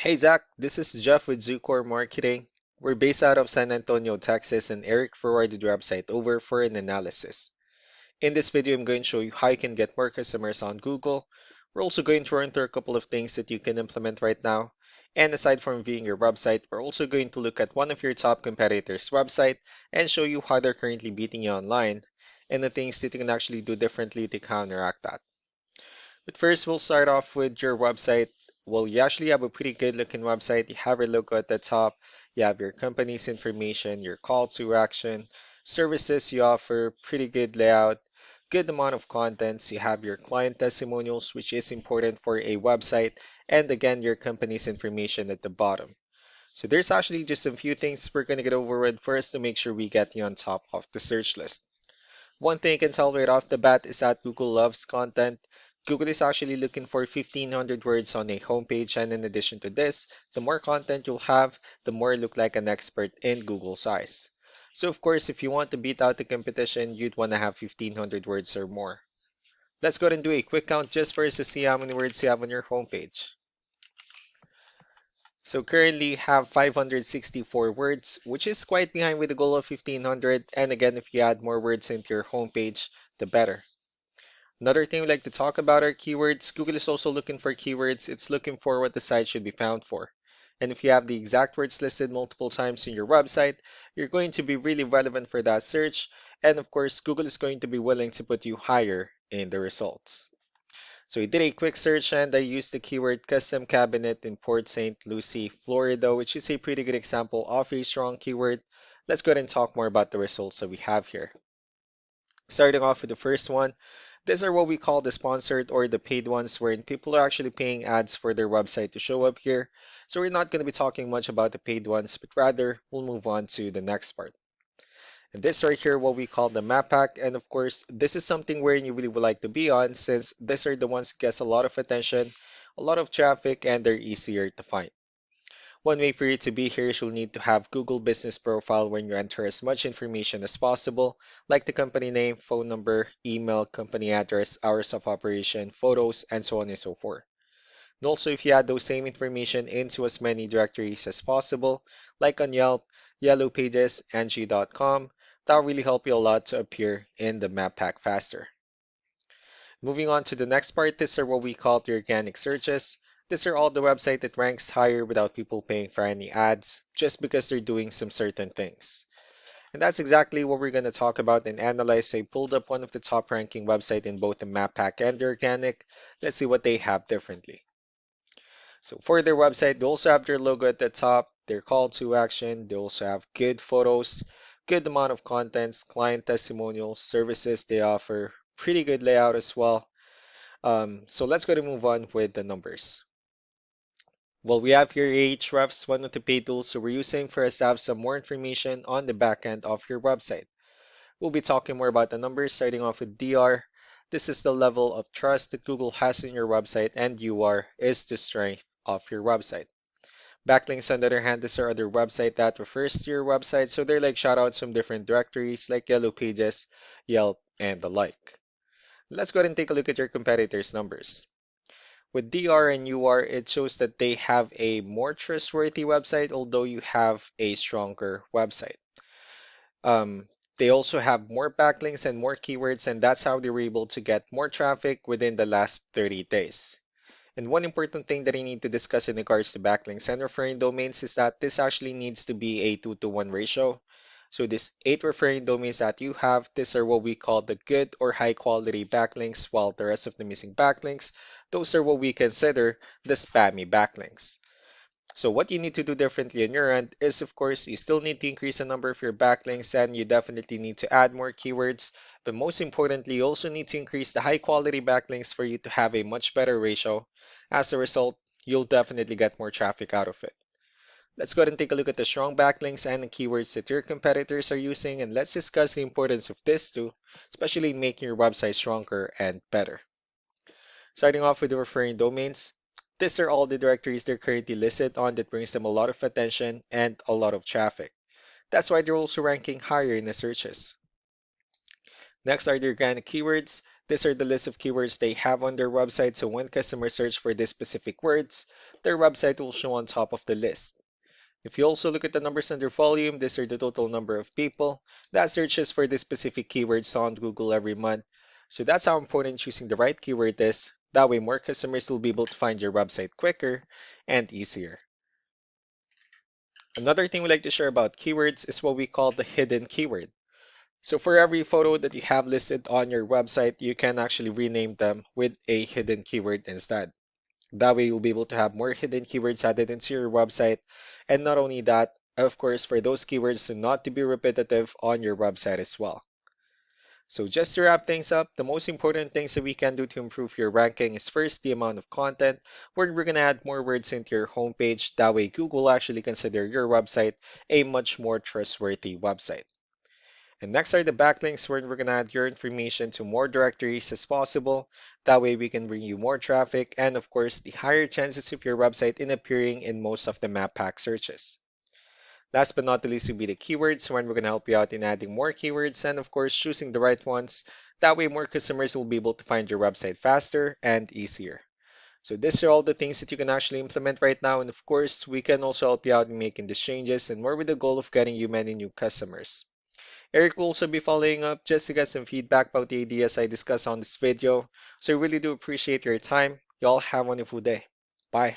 Hey Zach, this is Jeff with Zucor Marketing. We're based out of San Antonio, Texas, and Eric forwarded the website over for an analysis. In this video, I'm going to show you how you can get more customers on Google. We're also going to run through a couple of things that you can implement right now. And aside from viewing your website, we're also going to look at one of your top competitors' website and show you how they're currently beating you online and the things that you can actually do differently to counteract that. But first, we'll start off with your website. Well, you actually have a pretty good looking website. You have your logo at the top. You have your company's information, your call to action, services you offer, pretty good layout, good amount of contents. You have your client testimonials, which is important for a website, and again, your company's information at the bottom. So there's actually just a few things we're going to get over with first to make sure we get you on top of the search list. One thing I can tell right off the bat is that Google loves content. Google is actually looking for 1,500 words on a homepage, and in addition to this, the more content you'll have, the more you look like an expert in Google's eyes. So of course, if you want to beat out the competition, you'd want to have 1,500 words or more. Let's go ahead and do a quick count just for us to see how many words you have on your homepage. So currently you have 564 words, which is quite behind with the goal of 1,500. And again, if you add more words into your homepage, the better. Another thing we like to talk about are keywords. Google is also looking for keywords. It's looking for what the site should be found for. And if you have the exact words listed multiple times in your website, you're going to be really relevant for that search. And of course, Google is going to be willing to put you higher in the results. So we did a quick search and I used the keyword custom cabinet in Port St. Lucie, Florida, which is a pretty good example of a strong keyword. Let's go ahead and talk more about the results that we have here. Starting off with the first one, these are what we call the sponsored or the paid ones, wherein people are actually paying ads for their website to show up here. So we're not going to be talking much about the paid ones, but rather we'll move on to the next part. And this right here, what we call the map pack. And of course, this is something where you really would like to be on since these are the ones that gets a lot of attention, a lot of traffic, and they're easier to find. One way for you to be here is you'll need to have Google Business Profile when you enter as much information as possible, like the company name, phone number, email, company address, hours of operation, photos, and so on and so forth. And also, if you add those same information into as many directories as possible, like on Yelp, Yellow Pages, Angie.com, that'll really help you a lot to appear in the map pack faster. Moving on to the next part, these are what we call the organic searches. These are all the website that ranks higher without people paying for any ads, just because they're doing some certain things. And that's exactly what we're going to talk about and analyze. So I pulled up one of the top ranking website in both the map pack and the organic. Let's see what they have differently. So for their website, they also have their logo at the top, their call to action. They also have good photos, good amount of contents, client testimonials, services they offer, pretty good layout as well. So let's go to move on with the numbers. Well, we have here Ahrefs, one of the paid tools, so we're using for us to have some more information on the back end of your website. We'll be talking more about the numbers, starting off with DR. This is the level of trust that Google has in your website, and UR is the strength of your website. Backlinks, on the other hand, these are other website that refers to your website, so they're like shoutouts from different directories like Yellow Pages, Yelp, and the like. Let's go ahead and take a look at your competitors' numbers. With DR and UR, it shows that they have a more trustworthy website, although you have a stronger website. Um, they also have more backlinks and more keywords, and that's how they were able to get more traffic within the last 30 days. And one important thing that I need to discuss in regards to backlinks and referring domains is that this actually needs to be a 2-to-1 ratio. So these 8 referring domains that you have, these are what we call the good or high quality backlinks, while the rest of the missing backlinks, those are what we consider the spammy backlinks. So what you need to do differently on your end is, of course, you still need to increase the number of your backlinks and you definitely need to add more keywords. But most importantly, you also need to increase the high quality backlinks for you to have a much better ratio. As a result, you'll definitely get more traffic out of it. Let's go ahead and take a look at the strong backlinks and the keywords that your competitors are using, and let's discuss the importance of this too, especially in making your website stronger and better. Starting off with the referring domains, these are all the directories they're currently listed on that brings them a lot of attention and a lot of traffic. That's why they're also ranking higher in the searches. Next are the organic keywords. These are the list of keywords they have on their website, so when customers search for these specific words, their website will show on top of the list. If you also look at the numbers under volume, these are the total number of people that searches for this specific keywords on Google every month. So that's how important choosing the right keyword is. That way more customers will be able to find your website quicker and easier. Another thing we like to share about keywords is what we call the hidden keyword. So for every photo that you have listed on your website, you can actually rename them with a hidden keyword instead. That way, you'll be able to have more hidden keywords added into your website. And not only that, of course, for those keywords to not to be repetitive on your website as well. So just to wrap things up, the most important things that we can do to improve your ranking is first the amount of content, where we're going to add more words into your homepage. That way, Google actually consider your website a much more trustworthy website. And next are the backlinks where we're going to add your information to more directories as possible. That way we can bring you more traffic and of course the higher chances of your website in appearing in most of the map pack searches. Last but not the least will be the keywords when we're going to help you out in adding more keywords and of course choosing the right ones. That way more customers will be able to find your website faster and easier. So these are all the things that you can actually implement right now. And of course, we can also help you out in making these changes and more with the goal of getting you many new customers. Eric will also be following up just to get some feedback about the ideas I discussed on this video. So I really do appreciate your time. Y'all have a wonderful day. Bye.